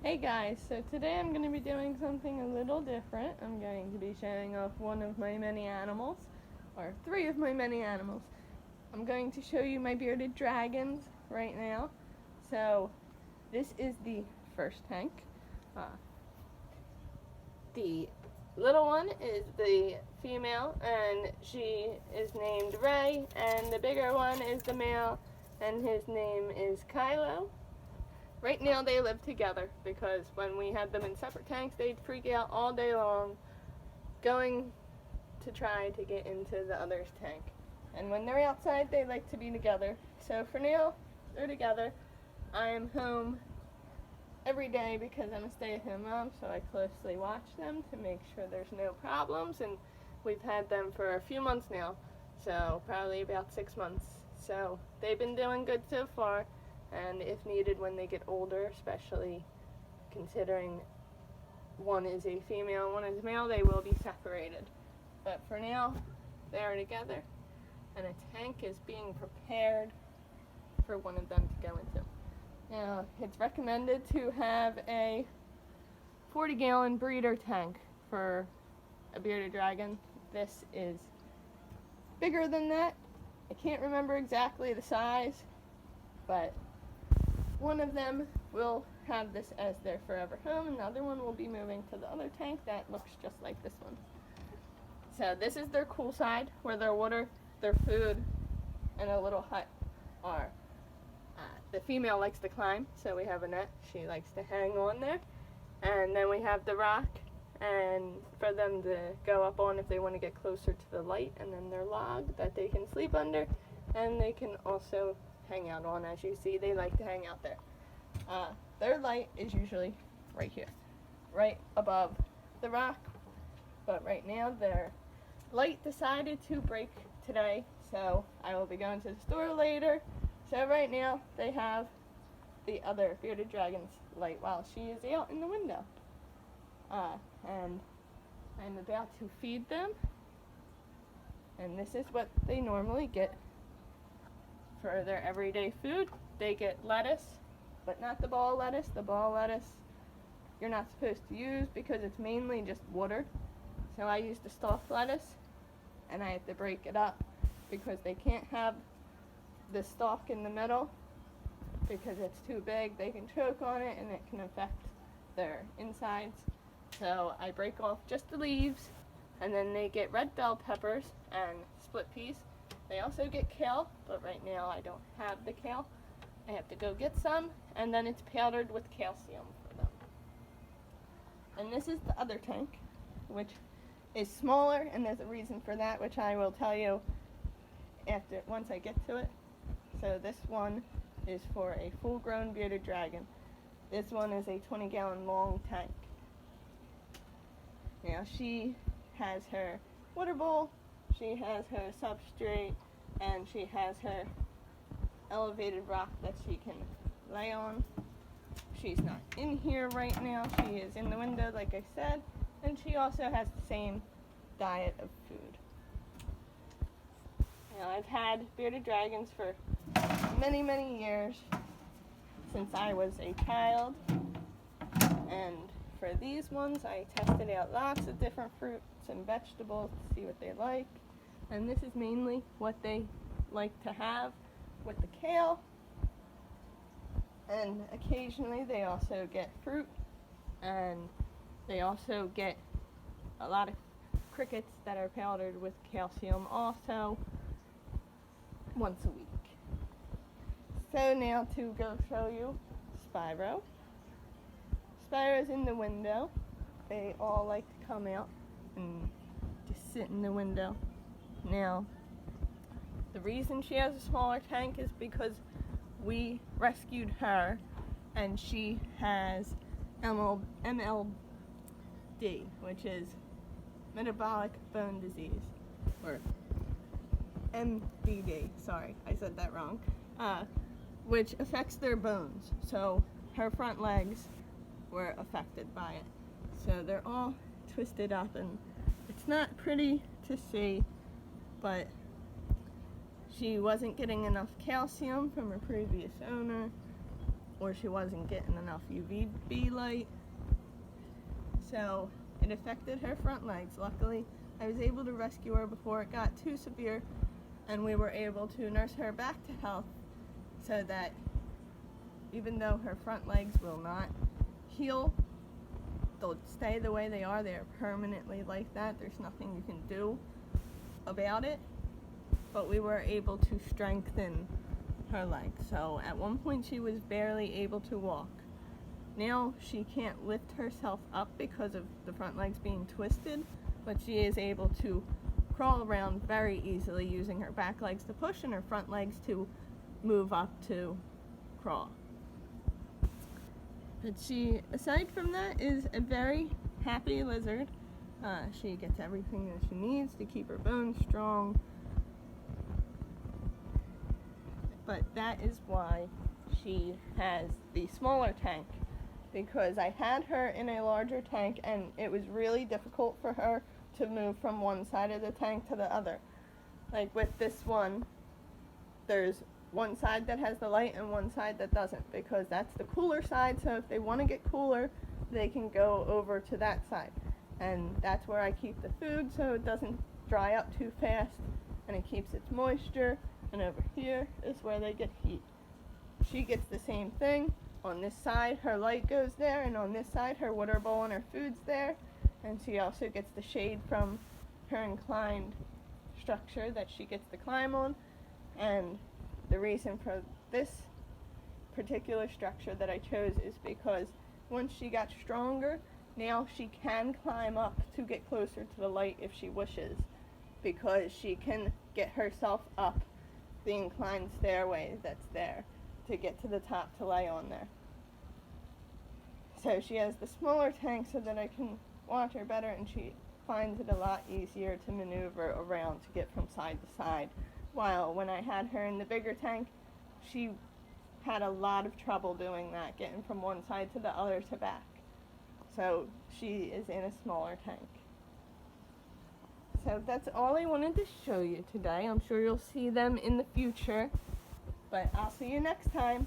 Hey guys, so today I'm going to be doing something a little different. I'm going to be showing off one of my many animals, or three of my many animals. I'm going to show you my bearded dragons right now. So this is the first tank. The little one is the female and she is named Ray, and the bigger one is the male and his name is Kylo. Right now they live together because when we had them in separate tanks, they'd freak out all day long going to try to get into the other's tank. And when they're outside, they like to be together. So for now, they're together. I am home every day because I'm a stay-at-home mom, so I closely watch them to make sure there's no problems. And we've had them for a few months now, so probably about 6 months. So they've been doing good so far. And if needed when they get older, especially considering one is a female and one is male, they will be separated. But for now, they are together, and a tank is being prepared for one of them to go into. Now, it's recommended to have a 40-gallon breeder tank for a bearded dragon. This is bigger than that. I can't remember exactly the size, but one of them will have this as their forever home, and the other one will be moving to the other tank that looks just like this one. So this is their cool side, where their water, their food, and a little hut are. The female likes to climb, so we have a net. She likes to hang on there. And then we have the rock, and for them to go up on if they want to get closer to the light, and then their log that they can sleep under, and they can also hang out on. As you see, they like to hang out there. Their light is usually right here, right above the rock, but right now their light decided to break today, so I will be going to the store later. So right now they have the other bearded dragon's light while she is out in the window. And I'm about to feed them, and this is what they normally get for their everyday food. They get lettuce, but not the ball lettuce. The ball lettuce you're not supposed to use because it's mainly just water. So I use the stalk lettuce, and I have to break it up because they can't have the stalk in the middle because it's too big. They can choke on it and it can affect their insides. So I break off just the leaves, and then they get red bell peppers and split peas. They also get kale, but right now I don't have the kale. I have to go get some, and then it's powdered with calcium for them. And this is the other tank, which is smaller, and there's a reason for that, which I will tell you once I get to it. So this one is for a full-grown bearded dragon. This one is a 20-gallon long tank. Now she has her water bowl, she has her substrate, and she has her elevated rock that she can lay on. She's not in here right now. She is in the window, like I said, and she also has the same diet of food. Now, I've had bearded dragons for many, many years, since I was a child, and for these ones, I tested out lots of different fruits and vegetables to see what they like. And this is mainly what they like to have with the kale. And occasionally they also get fruit, and they also get a lot of crickets that are powdered with calcium also once a week. So now to go show you Spyro. Spyro's in the window. They all like to come out and just sit in the window. Now, the reason she has a smaller tank is because we rescued her, and she has MLD, which is metabolic bone disease, or MBD, sorry, I said that wrong, which affects their bones. So her front legs were affected by it. So they're all twisted up, and it's not pretty to see, but she wasn't getting enough calcium from her previous owner, or she wasn't getting enough UVB light. So it affected her front legs. Luckily, I was able to rescue her before it got too severe, and we were able to nurse her back to health so that even though her front legs will not heal, they'll stay the way they are. They are permanently like that. There's nothing you can do about it. But we were able to strengthen her legs. So at one point she was barely able to walk. Now she can't lift herself up because of the front legs being twisted, but she is able to crawl around very easily using her back legs to push and her front legs to move up to crawl. But she, aside from that, is a very happy lizard. She gets everything that she needs to keep her bones strong. But that is why she has the smaller tank, because I had her in a larger tank and it was really difficult for her to move from one side of the tank to the other. Like with this one, there's one side that has the light and one side that doesn't, because that's the cooler side, so if they want to get cooler, they can go over to that side. And that's where I keep the food so it doesn't dry up too fast and it keeps its moisture. And over here is where they get heat. She gets the same thing. On this side, her light goes there, and on this side, her water bowl and her food's there. And she also gets the shade from her inclined structure that she gets to climb on. And the reason for this particular structure that I chose is because once she got stronger, now she can climb up to get closer to the light if she wishes, because she can get herself up the inclined stairway that's there to get to the top to lay on there. So she has the smaller tank so that I can watch her better, and she finds it a lot easier to maneuver around to get from side to side. While when I had her in the bigger tank, she had a lot of trouble doing that, getting from one side to the other to back. So she is in a smaller tank. So that's all I wanted to show you today. I'm sure you'll see them in the future, but I'll see you next time.